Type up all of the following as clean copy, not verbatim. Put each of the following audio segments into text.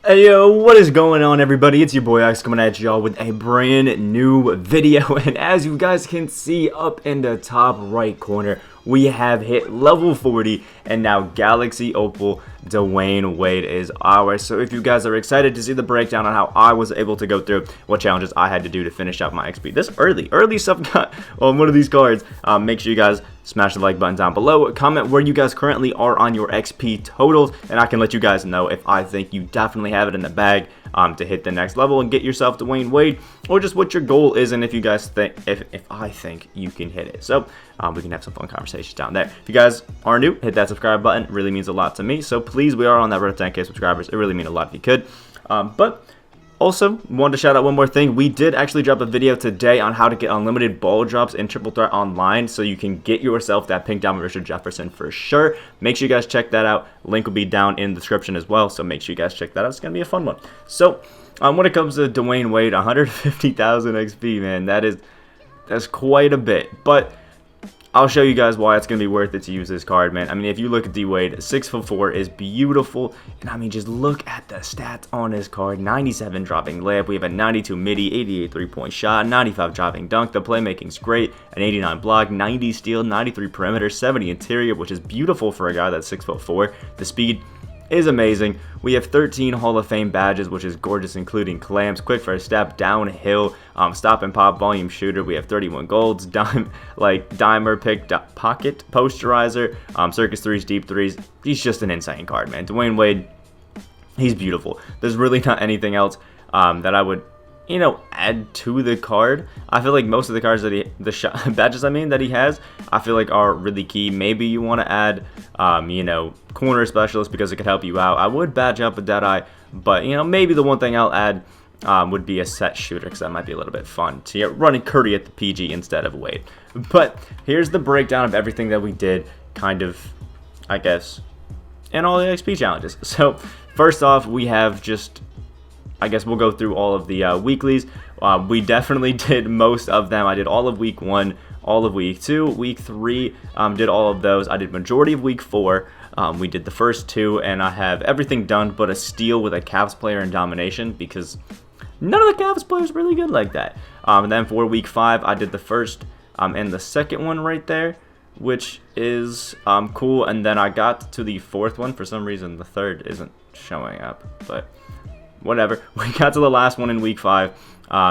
Hey yo, what is going on everybody? It's your boy X coming at y'all with a brand new video, and as you guys can see up in the top right corner, we have hit level 40, and now Galaxy Opal Dwyane Wade is ours. So if you guys are excited to see the breakdown on how I was able to go through what challenges I had to do to finish out my XP this early stuff got on one of these cards, make sure you guys smash the like button down below, comment where you guys currently are on your XP totals, and I can let you guys know if I think you definitely have it in the bag to hit the next level and get yourself Dwyane Wade, or just what your goal is, and if you guys think, if I think you can hit it. So we can have some fun conversations down there. If you guys are new, hit that subscribe button. It really means a lot to me. So please, we are on that road to 10K subscribers. It really means a lot if you could. But also, wanted to shout out one more thing. We did actually drop a video today on how to get unlimited ball drops in Triple Threat Online, so you can get yourself that pink diamond Richard Jefferson for sure. Make sure you guys check that out. Link will be down in the description as well, so make sure you guys check that out. It's going to be a fun one. So, when it comes to Dwyane Wade, 150,000 XP, man, that's quite a bit. But I'll show you guys why it's going to be worth it to use this card, man. I mean, if you look at D-Wade, 6'4" is beautiful. And I mean, just look at the stats on this card. 97 dropping layup. We have a 92 midi, 88 3-point shot, 95 driving dunk. The playmaking's great. An 89 block, 90 steal, 93 perimeter, 70 interior, which is beautiful for a guy that's 6'4". The speed is amazing. We have 13 Hall of Fame badges, which is gorgeous, including clamps, quick first step, downhill, stop and pop, volume shooter. We have 31 golds, dimer, pick, pocket, posterizer, circus threes, deep threes. He's just an insane card, man. Dwyane Wade, he's beautiful. There's really not anything else that I would, add to the card. I feel like most of the cards that badges that he has, I feel like are really key. Maybe you want to add, corner specialist because it could help you out. I would badge up a Deadeye, but maybe the one thing I'll add would be a set shooter, because that might be a little bit fun to get running Curry at the PG instead of Wade. But here's the breakdown of everything that we did, kind of, I guess, in all the XP challenges. So first off, we have just, I guess we'll go through all of the weeklies. We definitely did most of them. I did all of week 1, all of week 2, week 3, did all of those. I did majority of week 4. We did the first 2, and I have everything done but a steal with a Cavs player in domination, because none of the Cavs players really good like that. And then for week 5, I did the first and the second one right there, which is cool. And then I got to the 4th one. For some reason, the 3rd isn't showing up, but whatever. We got to the last one in week 5.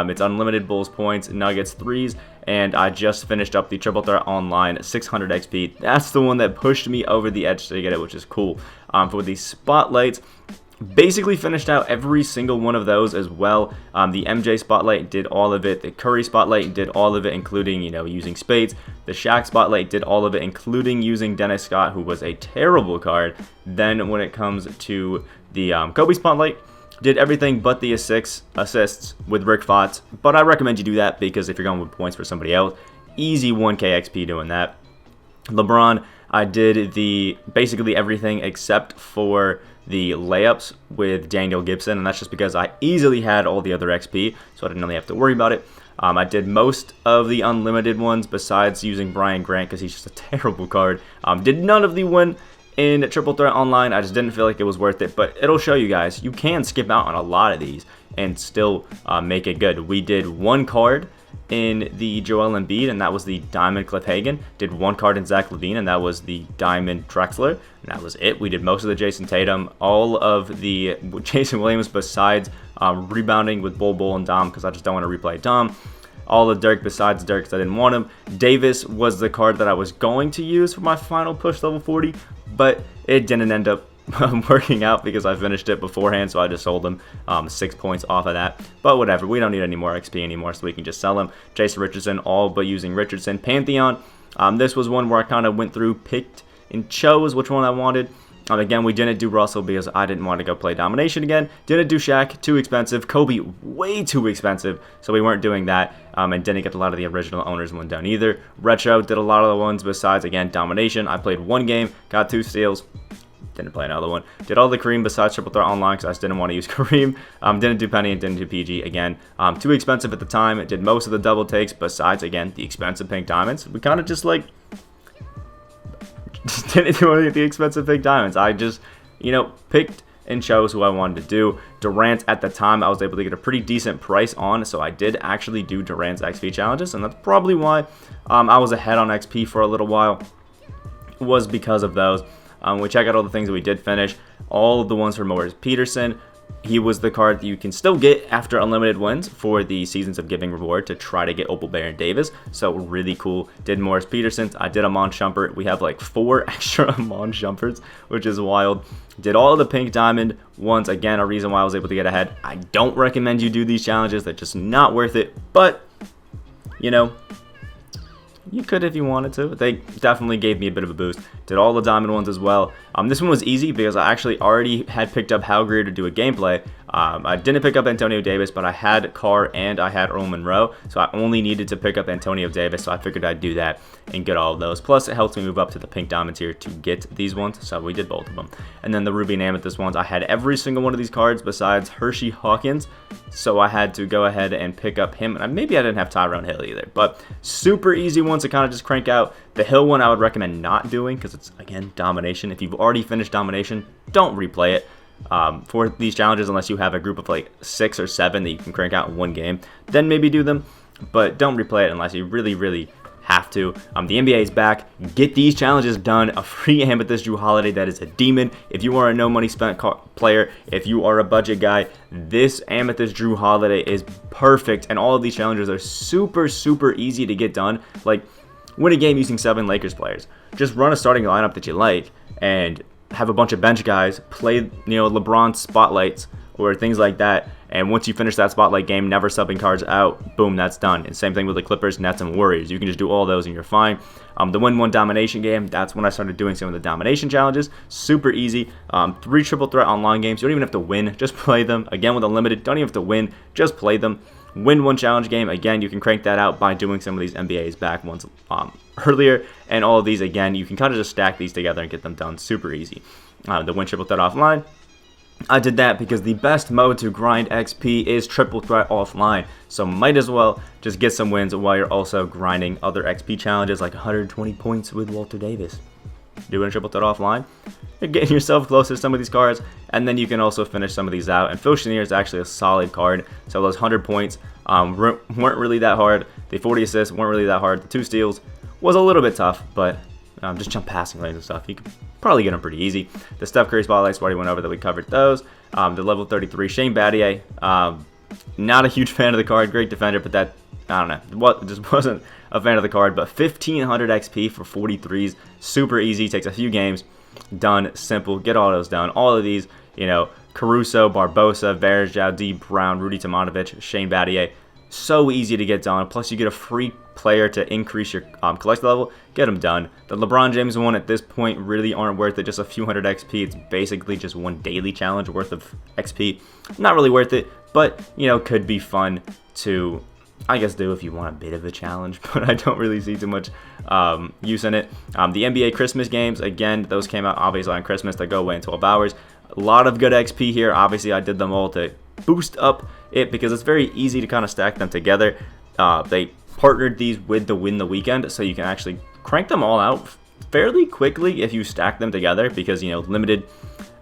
It's unlimited Bulls points, Nuggets threes, and I just finished up the Triple Threat Online 600 XP. That's the one that pushed me over the edge to get it, which is cool. For the spotlights, basically finished out every single one of those as well. The MJ spotlight did all of it. The Curry spotlight did all of it, including using spades. The Shaq spotlight did all of it, including using Dennis Scott, who was a terrible card. Then when it comes to the Kobe spotlight, did everything but the assists with Rick Fox, but I recommend you do that, because if you're going with points for somebody else, easy 1K XP doing that. LeBron, I did basically everything except for the layups with Daniel Gibson, and that's just because I easily had all the other XP, so I didn't really have to worry about it. I did most of the unlimited ones besides using Brian Grant, because he's just a terrible card. Did none of the win in Triple Threat Online. I just didn't feel like it was worth it, but it'll show you guys you can skip out on a lot of these and still make it good. We did one card in the Joel Embiid, and that was the Diamond Cliff Hagan. Did one card in Zach LaVine, and that was the Diamond Drexler, and that was it. We did most of the Jason Tatum, all of the Jason Williams besides rebounding with Bull and Dom, because I just don't want to replay Dom. All of Dirk besides Dirk, because I didn't want him. Davis was the card that I was going to use for my final push level 40, but it didn't end up working out because I finished it beforehand, so I just sold him 6 points off of that. But whatever, we don't need any more XP anymore, so we can just sell him. Jason Richardson, all but using Richardson. Pantheon, this was one where I kind of went through, picked, and chose which one I wanted. Again, we didn't do Russell because I didn't want to go play domination again. Didn't do Shaq, too expensive. Kobe, way too expensive, so we weren't doing that. And didn't get a lot of the original owners one done either. Retro, did a lot of the ones besides, again, domination. I played one game, got 2 steals. Didn't play another one. Did all the Kareem besides Triple Threat Online because I just didn't want to use Kareem. Didn't do Penny and didn't do PG again. Too expensive at the time. It did most of the double takes besides, again, the expensive pink diamonds. We kind of just didn't do any of the expensive pink diamonds. I just, picked and chose who I wanted to do. Durant at the time I was able to get a pretty decent price on, so I did actually do Durant's XP challenges, and that's probably why I was ahead on XP for a little while, was because of those. We check out all the things that we did finish. All of the ones for Morris Peterson. He was the card that you can still get after unlimited wins for the Seasons of Giving reward to try to get Opal Dwyane Davis. So really cool. Did Morris Peterson's. I did Amon Shumpert. We have like 4 extra Amon Shumperts, which is wild. Did all of the pink diamond ones. Again, a reason why I was able to get ahead. I don't recommend you do these challenges. They're just not worth it. But, you know, you could if you wanted to. They definitely gave me a bit of a boost. Did all the diamond ones as well. This one was easy because I actually already had picked up Hal Greer to do a gameplay. I didn't pick up Antonio Davis, but I had Carr and I had Earl Monroe, so I only needed to pick up Antonio Davis, so I figured I'd do that and get all of those. Plus, it helps me move up to the pink diamond tier to get these ones, so we did both of them. And then the ruby and amethyst ones, I had every single one of these cards besides Hershey Hawkins, so I had to go ahead and pick up him. And maybe I didn't have Tyrone Hill either, but super easy ones to kind of just crank out. The Hill one I would recommend not doing because it's, again, domination. If you've already finished domination, don't replay it for these challenges unless you have a group of like 6 or 7 that you can crank out in one game. Then maybe do them, but don't replay it unless you really have to. The NBA is back. Get these challenges done. A free Amethyst Drew Holiday that is a demon. If you are a no money spent player, if you are a budget guy, this Amethyst Drew Holiday is perfect. And all of these challenges are super easy to get done. Like, win a game using 7 Lakers players. Just run a starting lineup that you like and have a bunch of bench guys play, you know, LeBron spotlights or things like that. And once you finish that spotlight game, never subbing cards out, boom, that's done. And same thing with the Clippers, Nets, and Warriors. You can just do all those and you're fine. The win 1 domination game, that's when I started doing some of the domination challenges. Super easy. 3 triple threat online games. You don't even have to win, just play them. Again, with unlimited, don't even have to win, just play them. Win 1 challenge game. Again, you can crank that out by doing some of these NBA's back ones earlier. And all of these, again, you can kind of just stack these together and get them done super easy. The win triple threat offline. I did that because the best mode to grind XP is triple threat offline. So might as well just get some wins while you're also grinding other XP challenges like 120 points with Walter Davis. Doing triple threat offline, you're getting yourself close to some of these cards, and then you can also finish some of these out. And Phil Chenier is actually a solid card, so those 100 points weren't really that hard. The 40 assists weren't really that hard. The 2 steals was a little bit tough, but just jump passing lanes and stuff, you could probably get them pretty easy. The Steph Curry spotlights, we already went over that, we covered those. The level 33 Shane Battier, not a huge fan of the card, great defender, but that, I don't know, just wasn't a fan of the card. But 1500 XP for 43s, super easy, takes a few games, done, simple, get all those done. All of these, you know, Caruso, Barbosa, Varejao, D. Brown, Rudy Tomanovich, Shane Battier, so easy to get done. Plus you get a free player to increase your collect level, get them done. The LeBron James one at this point really aren't worth it, just a few hundred XP. It's basically just 1 daily challenge worth of XP. Not really worth it, but, you know, could be fun to, I guess, do if you want a bit of a challenge, but I don't really see too much use in it. The NBA Christmas games, again, those came out obviously on Christmas. They go away in 12 hours. A lot of good XP here. Obviously, I did them all to boost up it because it's very easy to kind of stack them together. They partnered these with the Win the Weekend, so you can actually crank them all out fairly quickly if you stack them together because, you know, limited,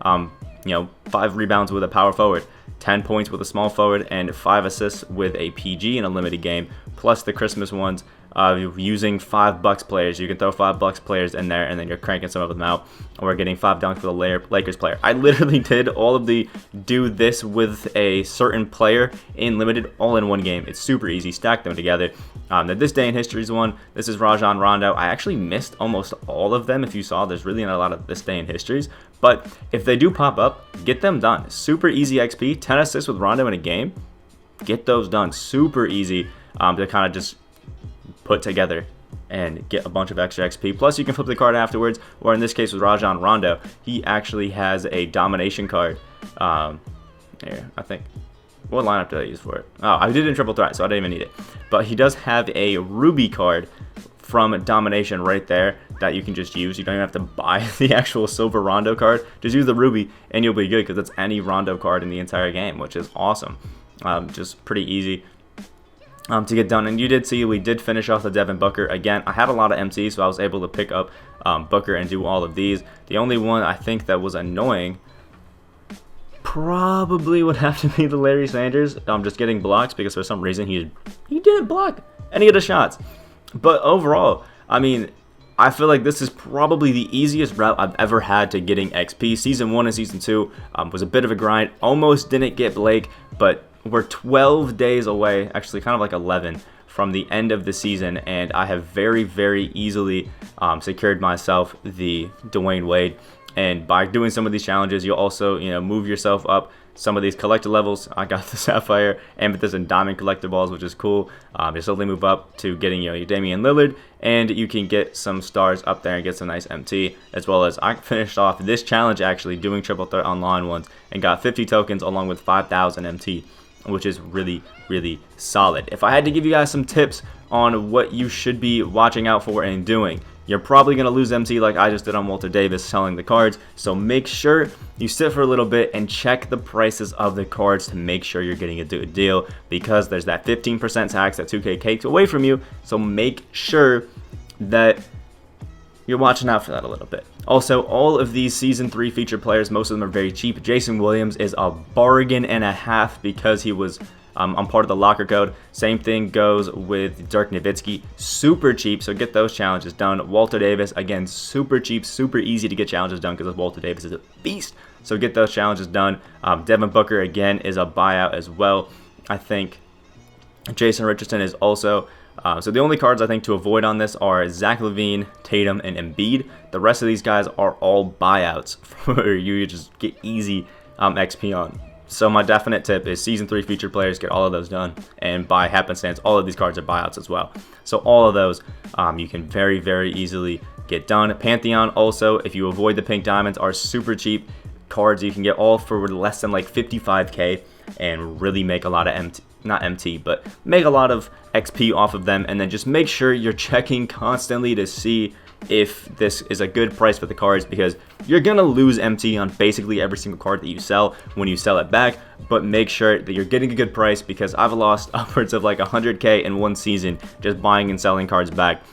5 rebounds with a power forward, 10 points with a small forward, and 5 assists with a PG in a limited game, plus the Christmas ones. Using $5 players, you can throw $5 players in there, and then you're cranking some of them out, or getting 5 dunks for the Lakers player. I literally did all of the do this with a certain player in limited all in one game. It's super easy. Stack them together. The This Day in History's one. This is Rajon Rondo. I actually missed almost all of them. If you saw, there's really not a lot of This Day in Histories, but if they do pop up, get them done. Super easy XP. 10 assists with Rondo in a game. Get those done. Super easy to kind of just put together and get a bunch of extra XP. Plus, you can flip the card afterwards, or in this case with Rajon Rondo, he actually has a domination card. Here, I think. What lineup did I use for it? Oh, I did it in triple threat, so I didn't even need it. But he does have a Ruby card from Domination right there that you can just use. You don't even have to buy the actual silver Rondo card. Just use the Ruby, and you'll be good because it's any Rondo card in the entire game, which is awesome. Just pretty easy to get done. And you did see we did finish off the Devin Booker. Again, I had a lot of MCs, so I was able to pick up Booker and do all of these. The only one I think that was annoying probably would have to be the Larry Sanders. I'm just getting blocks because for some reason he didn't block any of the shots. But overall, I mean, I feel like this is probably the easiest route I've ever had to getting XP. Season 1 and Season 2 was a bit of a grind. Almost didn't get Blake, but we're 12 days away, actually kind of like 11, from the end of the season, and I have very, very easily secured myself the Dwyane Wade. And by doing some of these challenges, you'll also, move yourself up some of these collector levels. I got the Sapphire, Amethyst, and Diamond collector balls, which is cool. You slowly move up to getting, your Damian Lillard, and you can get some stars up there and get some nice MT, as well as I finished off this challenge actually doing triple threat online ones and got 50 tokens along with 5,000 MT, which is really, really solid. If I had to give you guys some tips on what you should be watching out for and doing, you're probably going to lose MT like I just did on Walter Davis selling the cards, so make sure you sit for a little bit and check the prices of the cards to make sure you're getting a good deal, because there's that 15% tax that 2K takes away from you, so make sure that you're watching out for that a little bit. Also, all of these Season 3 featured players, most of them are very cheap. Jason Williams is a bargain and a half because he was I'm part of the locker code. Same thing goes with Dirk Nowitzki, super cheap, so get those challenges done. Walter Davis, again, super cheap, super easy to get challenges done because Walter Davis is a beast, so get those challenges done. Devin Booker, again, is a buyout as well. I think Jason Richardson is also. So the only cards I think to avoid on this are Zach LaVine, Tatum, and Embiid. The rest of these guys are all buyouts for you to just get easy XP on. So my definite tip is Season 3 featured players, get all of those done. And by happenstance, all of these cards are buyouts as well. So all of those you can very, very easily get done. Pantheon also, if you avoid the pink diamonds, are super cheap cards. You can get all for less than like 55k and really make a lot of but make a lot of XP off of them. And then just make sure you're checking constantly to see if this is a good price for the cards, because you're gonna lose MT on basically every single card that you sell when you sell it back. But make sure that you're getting a good price, because I've lost upwards of like 100k in one season just buying and selling cards back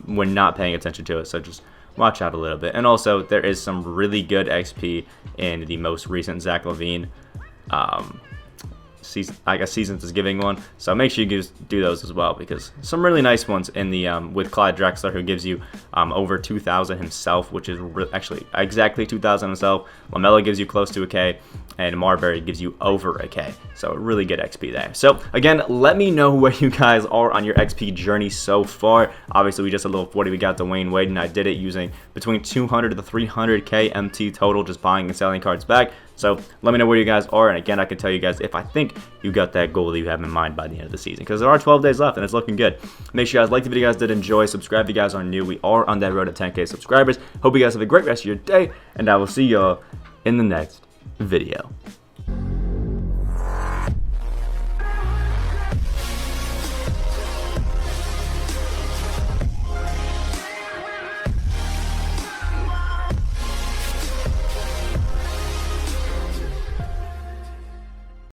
when not paying attention to it. So just watch out a little bit. And also, there is some really good XP in the most recent Zach LaVine season, I guess Seasons is giving one, so make sure you do those as well, because some really nice ones in the with Clyde Drexler, who gives you over 2,000 himself, which is actually exactly 2,000 himself. LaMelo gives you close to a K, and Marbury gives you over a K, so really good XP there. So again, let me know where you guys are on your XP journey so far. Obviously, we just a little 40. We got Dwyane Wade, and I did it using between 200 to 300k MT total, just buying and selling cards back. So let me know where you guys are, and again, I can tell you guys if I think you got that goal that you have in mind by the end of the season, because there are 12 days left and it's looking good. Make sure you guys like the video, you guys did enjoy, subscribe if you guys are new. We are on that road to 10k subscribers. Hope you guys have a great rest of your day, and I will see y'all in the next video.